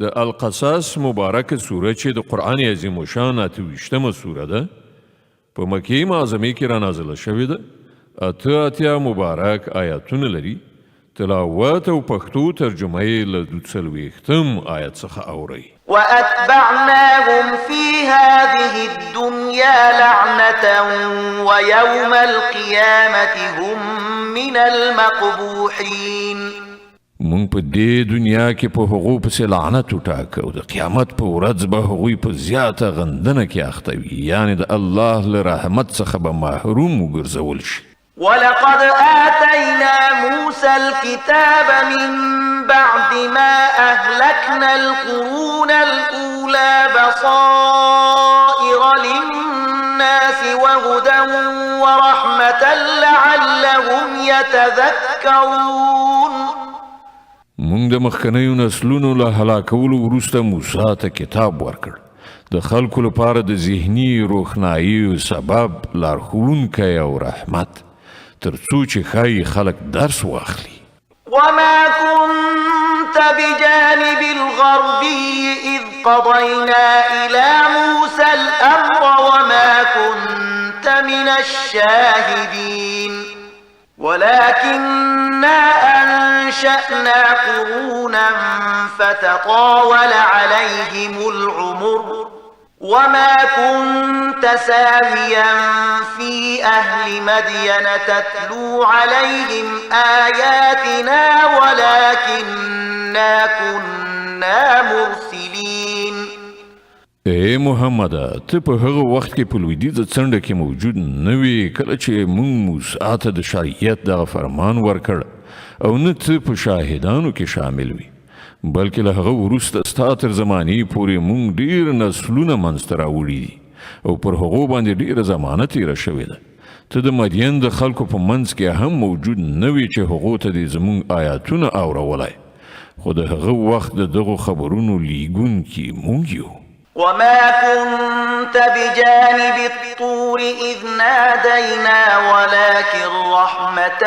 د القصص مبارکه سوره چې د قرآن عظیم الشان 28مه سوره ده په مکې معظمې کې را نازله شوې ده. اته مبارک آیاتونه لري. تلاوت او پښتو ترجمه یې له 40 آیت څخه اورئ. وأتبعناهم في هذه الدنيا لعنة ويوم القيامة هم من المقبوحين. مونږ په دې دنیا کې په هغو پسې لعنت وټاکه او د قیامت په ورځ به هغوی په زیاته غندنه کې اخته وي، یعنی د الله له رحمت څخه به محروم وګرځول شي. ولقد آتينا موسى الكتاب من بعد ما أهلكنا القرون الأولى بصائر للناس وهدى ورحمة لعلهم يتذكرون. مونږ د مخکنیو نسلونو له هلاکولو وروسته موسی ته کتاب ورکړ د خلکو لپاره د ذهني روښنایي سبب لارښوونکی او رحمت تر څو چې ښایي خلک درس واخلي. وما كنت بجانب الغربي إذ قضينا إلى موسى الأمر وما كنت من الشاهدين ولكننا أنشأنا قرونا فتطاول عليهم العمر وما كنت ساويا في أهل مدين تتلو عليهم آياتنا ولكننا كنا مرسلين. اے محمد، ته په هغه وخت کې په لویدیځه څنډه کې موجود نه وې کله چې موږ موسی ته د شریعت دغه فرمان ورکړ او نه ته په شاهدانو کې شامل وي، بلکې له هغه وروسته ستا تر زمانې پورې موږ ډېر نسلونه منځته راوړي دي او پر هغو باندې ډېره زمانه تېره شوې ده. ته د مدین د خلکو په منځ کې هم موجود نه وې چې هغو ته دې زموږ آیاتونه اورولای، خو د هغه وخت د دغو خبرونو لیږونکي موږ یو. وما كنت بجانب الطور إذ نادينا ولكن رحمة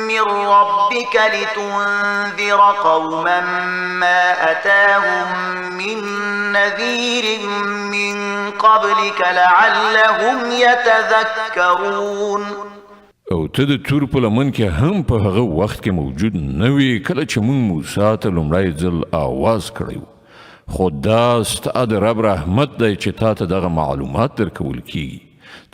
من ربك لتنذر قوما ما أتاهم من نذير من قبلك لعلهم يتذكرون. او ته د تور په لمن کې هم په هغه وخت کې موجود نه وې کله چې موږ موسی ته لومړی ځل آواز کړی، خو دا ستا د رب رحمت دی چې تا ته دغه معلومات درکول کیږي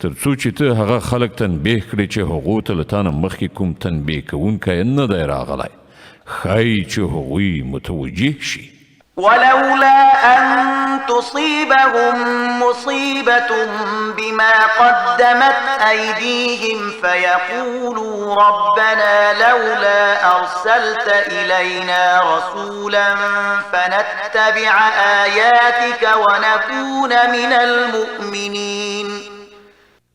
تر څو چې ته هغه خلک تنبیه کړې چې هغو ته له تا نه مخکې کوم تنبیه کوونکی نه دی راغلی، ښایي چې هغوی متوجه شي. ولولا أن تصيبهم مصيبة بما قدمت أيديهم فيقولوا ربنا لولا أرسلت إلينا رسولا فنتبع آياتك ونكون من المؤمنين.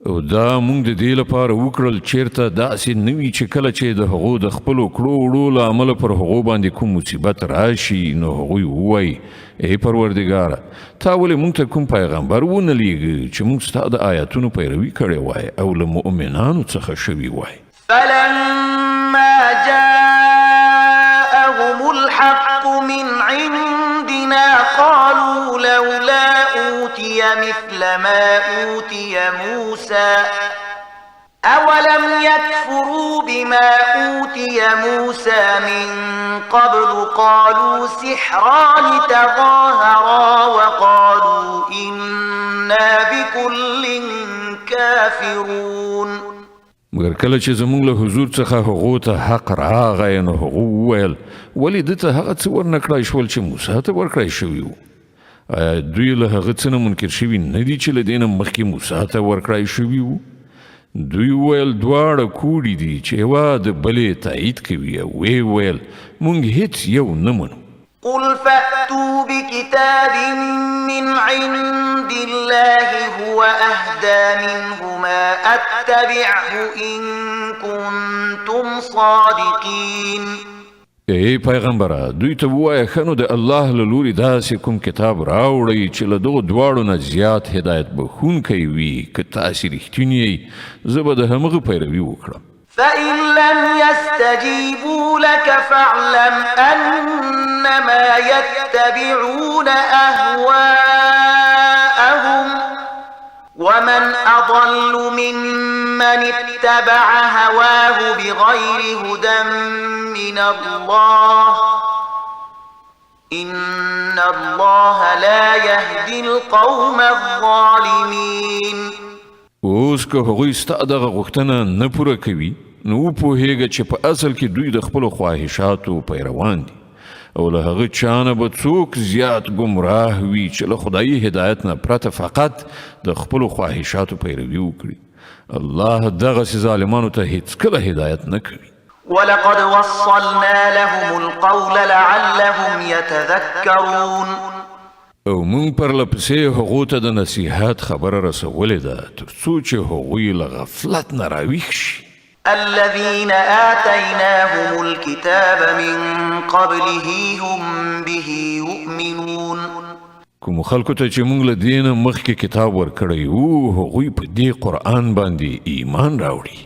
او دا مونږ د دې لپاره وکړل چیرته داسې نه وي چې کله چې د هغو د خپلو کړو وړو له امله پر هغو باندې کوم مصیبت راشي نو هغوی ووایي ای پروردګاره تا ولې مونږ ته کوم پیغمبر ونه لیږه چې مونږ ستا د آیاتونو پیروي کړې وای او له مؤمنانو څخه شوي وای. فلما جاءهم الحق من عندنا قالوا لولا أوتي مثل ما أوتي موسى أولم يكفروا بما أوتي موسى من قبل قالوا سحران تظاهرا وقالوا إنا بكل كافرون. مګر کله چې زموږ له حضور څخه هغو ته حق راغی نو هغو وویل ولې ده ته هغه څه ورنکړای شول چې موسی ته ورکړای شوي وو؟ آیا دوی له هغه څه نه منکر شوي نه دي چې له دې نه مخکې موسی ته ورکړای شوي وو؟ دوی وویل دواړه کوړي دي چې یوه د بلې تایید کوي او ویې ویل موږ هیڅ یو نه منو. قل فأتوا بكتاب من عند الله هو أهدى منهما أتبعه إن كنتم صادقين. ای پیغمبره دوی ته ووایه ښه نو د الله له لورې داسې کوم کتاب راوړئ چې له دغو دواړو نه زیات هدایت بښونکی وي، که تاسې رښتونی یئ زه به د همغه پیروي وکړم. فإن لم يستجيبوا لك فاعلم أنما يتبعون أهواءهم ومن أضل ممن اتبع هواه بغير هدى من الله إن الله لا يهدي القوم الظالمين. اوس که هغوی ستا دغه غوښتنه نه پوره کوي نو وپوهیږه چې په اصل کې دوی د خپلو خواهشاتو پیروان دي او له هغه چا نه به څوک زیات ګمراه وي چې له خدایي هدایت نه پرته فقط د خپلو خواهشاتو پیروي وکړي. الله دغسې ظالمانو ته هیڅکله هدایت نه کوي. ولقد وصلنا لهم القول لعلهم يتذكرون. او مونږ پرلپسې هغو ته د نصیحت خبره رسولې ده تر څو چې هغوی له غفلت نه راویښ شي. الذين آتيناهم الكتاب من قبله هم به يؤمنون. کوم خلکو ته چې مونږ له دې نه مخکې کتاب ورکړی وو هغوی په دې قرآن باندې ایمان راوړي.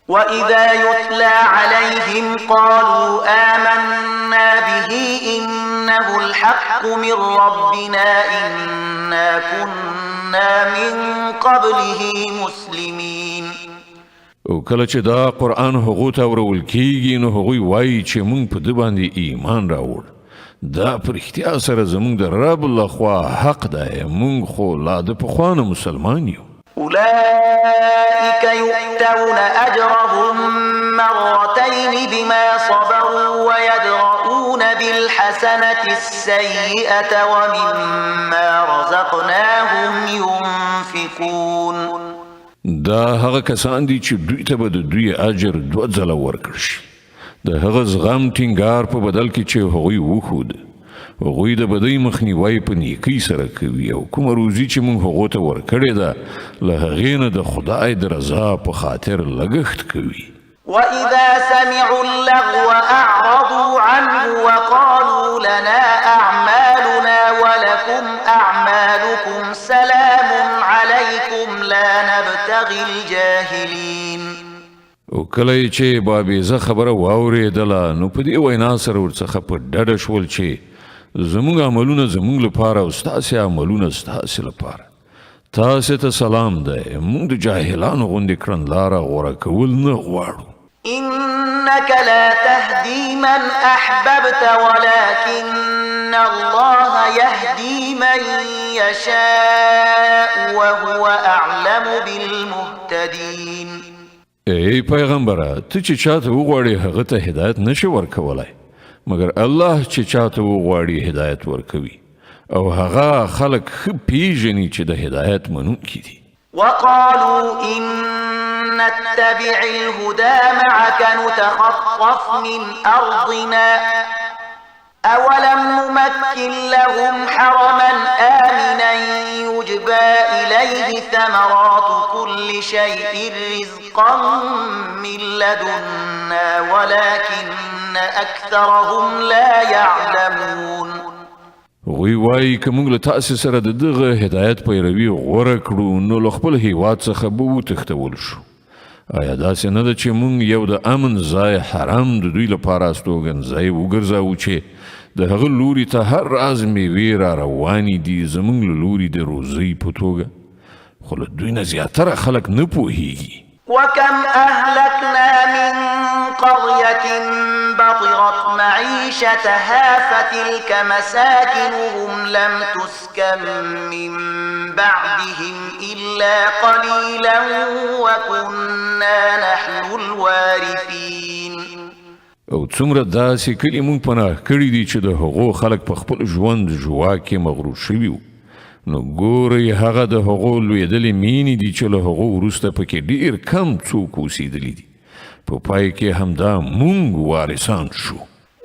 وإذا يتلى عليهم قالوا آمنا به إنه الحق من ربنا إنا كنا من قبله مسلمين. او کله چې دا قرآن هغو ته اورول کیږي نو هغوی وایي چې مونږ په ده باندې ایمان راوړ. دا په رښتیا سره زمونږ د رب لخوا حق دی، مونږ خو لا د پخوا نه مسلمان یو. أولئك يؤتون أجرهم مرتين بما صبروا ويدرؤون بالحسنة السيئة ومما رزقناهم ينفقون. دا هغه کسان دي چې دوی ته به د دوی اجر 2 ځله ورکړل شي د هغه زغم ټینګار په بدل کې چې هغوی وښود. هغوی د بدۍ مخنیوی په نیکۍ سره کوي او کومه روزي چې موږ هغو ته ورکړې ده له هغې نه د خدای د رضا په خاطر لګښت کوي. وإذا سمعوا اللغو أعرضوا عنه وقالوا لنا أعمالنا ولكم أعمالكم سلام عليكم لا نبتغي الجاهلين. او کله چې بابیزه خبره واورېدله نو په دې وینا سره ورڅخه په ډډه شول چې زموږ عملونه زموږ لپاره او ستاسې عملونه ستاسې لپاره. تاسې ته سلام دی، موږ د جاهلانو غوندې کړنلاره غوره کول نه غواړو. إنك لا تهدي من أحببت ولكن الله يهدي من يشاء وهو أعلم بالمهتدين. ای پیغمبره ته چې چاته وغواړې هغه ته هدایت نشي ورکولی مګر الله چې چاته وغواړي هدایت ورکوي او هغه خلک ښه پیژني چې د هدایت منونکي دي. وقالوا إن نتبع الهدى معك نتخطف من أرضنا أولم نمكن لهم حرما آمنا يجبى إليه ثمرات كل شيء رزقا من لدنا ولكن أكثرهم لا يعلمون. وی وای که موږ له تاسې سره د دغه هدایت پیروي غوره کړو نو له خپل هیواد څخه به وتښتول شو. آیا داسې نه ده چې موږ یو د امن ځای حرم د دوی لپاره استوګنځای وګرځاوو چې د هغه لوري ته هر راز میوې را روانې دي زموږ له لوري د روزۍ په توګه، خو له دوی نه زیاتره خلک نه پوهیږي. وكم أهلكنا من قرية بطرت معيشتها فتلك مساكنهم لم تسكن من بعدهم إلا قليلا وكنا نحن الوارثين. او څومره داسې کلي مونږ پناه کړي دي چې د هغو خلک په خپل ژوند جوا کې مغرور شوي وو. نو ګورئ هغه د هغو لویدلې مینې دي چې له هغو وروسته پکې ډېر کم څوک اوسېدلي دي. په پای کې همدا مونږ وارثان شو.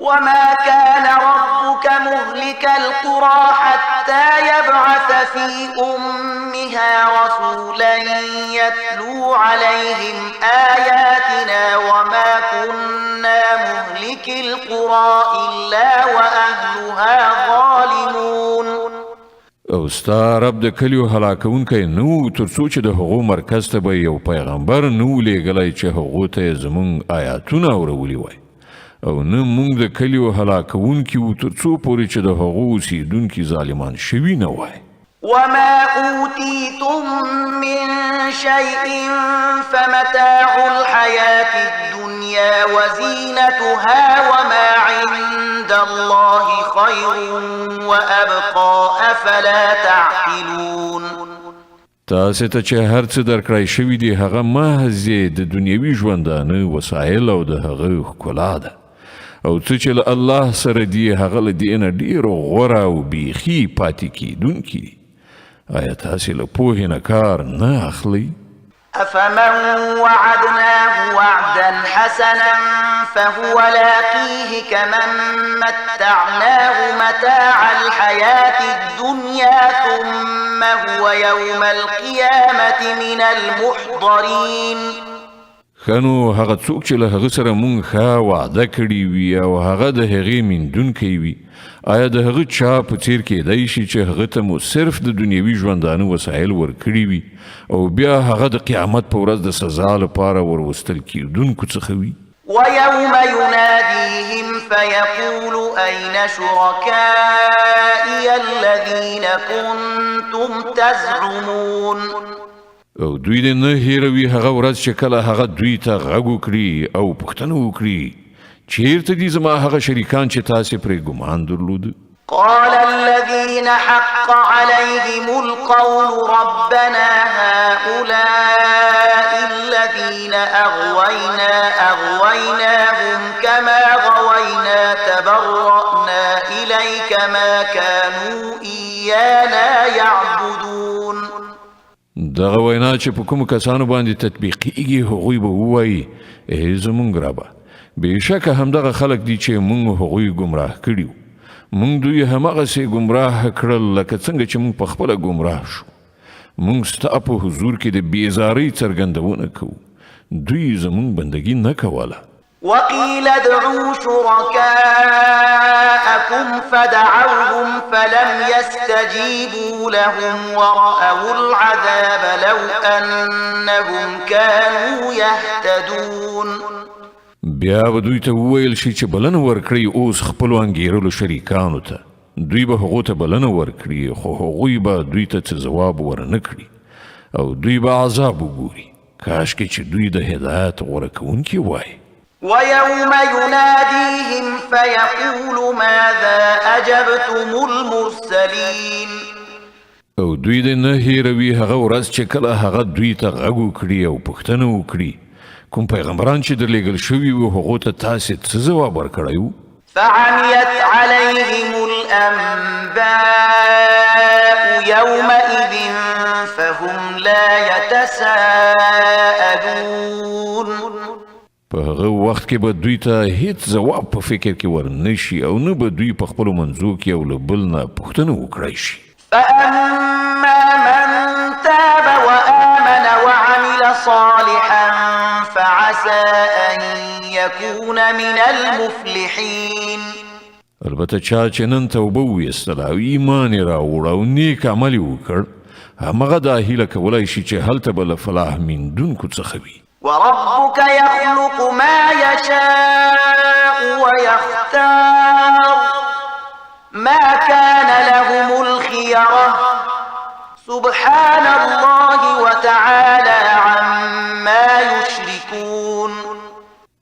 وما كان ربك مهلك القرى حتى يبعث في أمها رسولا يتلو عليهم آياتنا وما كنا مهلك القرى إلا وأهلها ظالمون. او ستا رب د کلیو هلاکونکی نو تر څو چې د هغو مرکز ته به یو پیغمبر نو لیږلی چې هغو ته یې زموږ آیاتونه اورولي وای او نه موږ د کلیو هلاکونکي وو تر څو پورې چې د هغو اوسېدونکي ظالمان شوي نه وای. وما أوتيتم من شيء فمتاع الحياة الدنيا وزينتها وما عند الله خير وأبقى أفلا تعقلون. تاسې ته چې هر څه درکړی شوي دي هغه محض د دنیوي ژوندانه وسایل او د هغه ښکلا ده او څه چې له الله سره دي هغه له دې نه ډېر غوره او بیخي پاتې کېدونکي دي. آیا تاسې له پوهې نه کار نه اخلئ؟ أفمن وعدناه وعدا حسنا فهو لاقيه كمن متعناه متاع الحياة الدنيا ثم هو يوم القيامة من المحضرين. خنو هغه څوک چې له هغه سره مونږ ښه وعده کړې وي او هغه د هغې میندونکی وي آیا د هغه چا په څیر کېدی شي چې هغه ته مو صرف د دنیوي ژوندانه وسایل ورکړي وي او بیا هغه د قیامت په ورځ د سزا لپاره وروستل کېدونکو څخه وي؟ ويوم يناديهم فيقول أين شركائي الذين كنتم تزعمون. او دوی دې نه هیروي هغه ورځ چې کله هغه دوی ته غږ وکړي او پوښتنه وکړي چیرته دي زما هغه شریکان چې تاسې پرې ګمان درلود؟ قال الذين حق عليهم القول ربنا هؤلاء الذين أغويناهم كما غوينا تبرأنا إليك ما كانوا إيانا يعبدون. دغه وینا چې په کوم کسانو باندې تطبیقیږي هغوی به ووایي ای زمونږ ربه بېشکه همدغه خلک دي چې مونږ هغوی ګمراه کړي مونږ دوی همغسې ګمراه کړل لکه څنګه چې مونږ پخپله ګمراه شو. مونږ ستا په حضور کې د بېزارۍ څرګندونه کوو دوی زمونږ بندګي نه کوله. وقيل ادعوا شركاءكم فدعوهم فلم يستجيبوا لهم ورأوا العذاب لو أنهم كانوا يهتدون. بیا به دوی ته وویل شي چې بلنه ورکړي اوس خپلو انګېرلو شریکانو ته دوی به هغو ته بلنه ورکړي خو هغوی به دوی ته څه ځواب ورنه کړي او دوی به عذاب وګوري کاشکې چې دوی د هدایت غوره کوونکي وای. ويوم يناديهم فيقول ماذا أجبتم المرسلين. او دوی دې نه هیروي هغه ورځ چې کله هغه دوی ته غږ وکړي او پوښتنه وکړي کوم پیغمبران چې درلېږل شوي وو هغو ته تاسې څه ځواب ورکړی وو؟ فعميت عليهم الأنباء يومئذ فهم لا يتساءلون. په هغه وخت کې به دوی ته هیڅ ځواب په فکر کې ورنشي او نه به دوی په خپلو منځو کې یو له بل نه پوښتنه وکړی شي. فأما من تاب وآمن وعمل صالحا فعسى أن يكون من المفلحين. البته چا چې نن توبه ویستله او ایمان یې راوړ او نیک عمل یې وکړ همغه دا هیله کولی شي چې هلته به له فلاح میندونکو څخه وي. وربك يخلق ما يشاء ويختار ما كان لهم الخيرة سبحان الله وتعالى عما يشركون.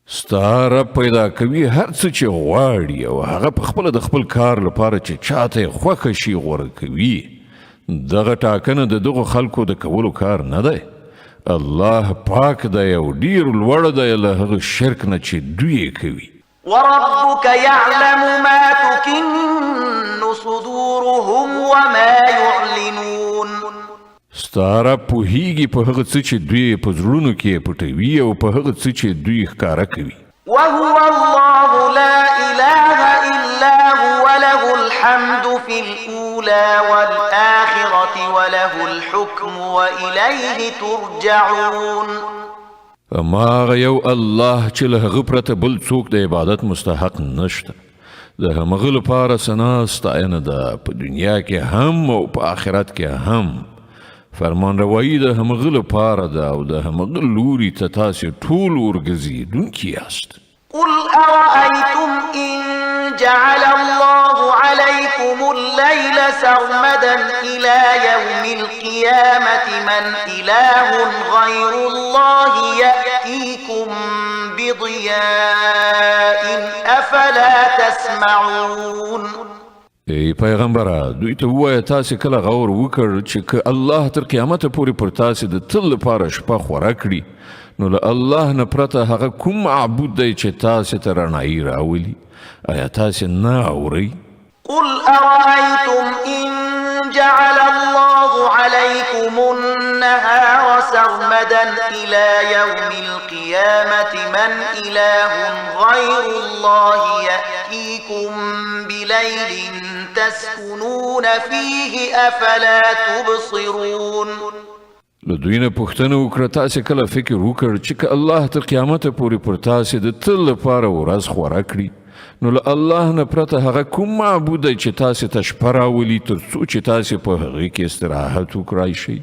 ستا رب پیدا کوي هر څه چې غواړي او هغه په خپله د خپل کار لپاره چې چاته یې خوښه شي غوره کوي. دغه ټاکنه د دغو خلکو د کولو کار نه دی. الله پاک دی او ډیر لوړ دی له هغه شرک نه چې دوی کوي. وربك يعلم ما تكن صدورهم وما يعلنون. ستا رب پوهیږي په هغه څه چې دوی په زړونو کې پټوي او په هغه څه چې دوی ښکاره کوي. وهو الله لا إله إلا هو له الحمد في الأولى والآخرة وله الحكم وإليه ترجعون. اما هغه یو الله چې له هغه پرته بل څوک د عبادت مستحق نشته د همغه لپاره ثنا ستاینه ده په دنیا کې هم او په آخرت کې هم فرمان روایی د همغه لپاره ده او د همغه لوري ته تاسې ټول ورګرځېدونکي یاست. قل أرأيتم إن جعل الله عليكم الليل سرمدا إلى يوم القيامة من إله غير الله يأتيكم بضياء أفلا تسمعون. ای پیغمبره دوی ته ووایه تاسې کله غور وکړ چې که الله تر قیامته پورې پر تاسې د تل لپاره شپه خوره کړي نو له الله نه پرته هغه کوم معبود دی چې تاسې ته رڼایي راولي؟ آیا تاسې نه اورئ؟ قل أرأيتم إن جعل الله عليكم النهار سرمدا إلى يوم القيامة من إله غير الله يأتيكم بليل تسكنون فيه أفلا تبصرون. له دوی نه پوښتنه وکړه تاسې کله فکر وکړ چې که الله تر قیامته پورې پر تاسې د تل لپاره ورځ خوره کړي نو له الله نه پرته هغه کوم معبود دی چې تاسې ته شپه راولي تر څو چې تاسې په هغې کې استراحت وکړای شئ؟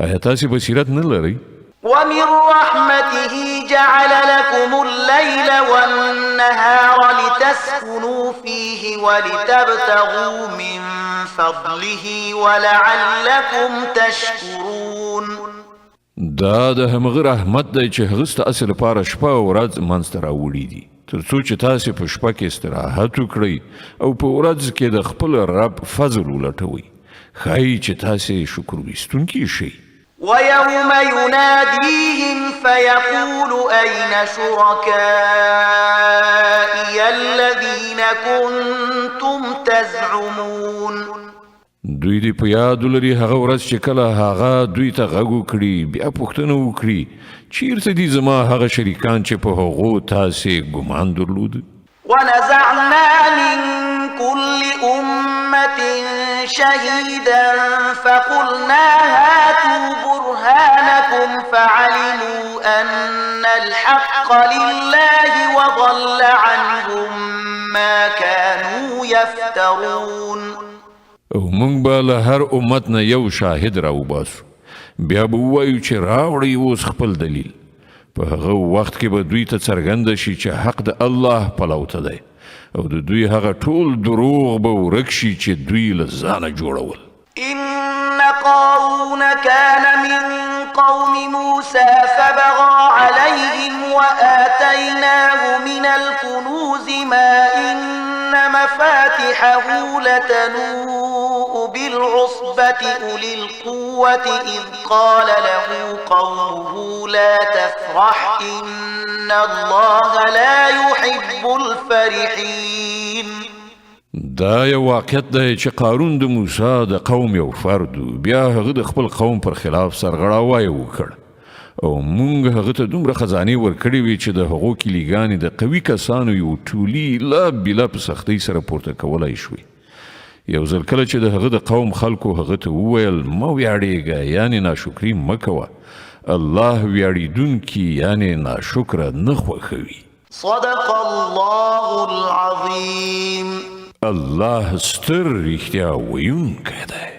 آیا تاسې بصیرت نه لرئ؟ ومن رحمته جعل لكم الليل والنهار لتسكنوا فيه ولتبتغوا من فضله ولعلكم تشكرون. دا د همغه رحمت دی چې هغه ستاسې لپاره شپه او ورځ منځته راوړي دي تر څو چې تاسې په شپه کې استراحت وکړئ او په ورځ کې د خپل رب فضل ولټوئ. ښایي چې تاسې شکر ویستونکي شئ. ويوم يناديهم فيقول أين شركائي الذين كنتم تزعمون. دوی دې په یاد ولري هغه ورځ چې کله هغه دوی ته غږ وکړي بیا پوښتنه وکړي چیرته دي زما هغه شریکان چې په هغو تاسې ګمان درلود؟ ونزعنا من كل أمة شهيدا فقلنا هاتوا برهانكم فعلموا أن الحق لله وضل عنهم ما كانوا يفترون. او موږ به له هر امت نه یو شاهد راوباسو بیا به ووایو چې راوړئ اوس خپل دلیل. په هغه وخت کې به دوی ته څرګنده شي چې حق د الله پلو ته دی او د دوی هغه ټول دروغ به ورک شي چې دوی له ځانه جوړول. إن قارون كان من قوم موسى فبغى عليهم وآتيناه من الكنوز ما إن مفاتحه لتنوء بالعصبة أولي القوة إذ قال له قومه لا تفرح إن الله لا يحب الفرحين. دا یو واقعیت دی چې قارون د موسی د قوم یو فرد بیا هغه د خپل قوم پر خلاف سرغړاوی وکړ او موږ هغه ته دومره خزانې ورکړې وې چې د هغو کلیګانې د قوي کسانو یو ټولي لا بلا په سختۍ سره پورته کولی شوې. یو ځل کله چې د هغه د قوم خلکو هغه ته وویل مه ویاړېږه یعنې ناشکري مه کوه الله ویاړېدونکي یعنې ناشکره نه خوښوي. صدق الله العظيم. الله ستر رښتیا ویونکی دی.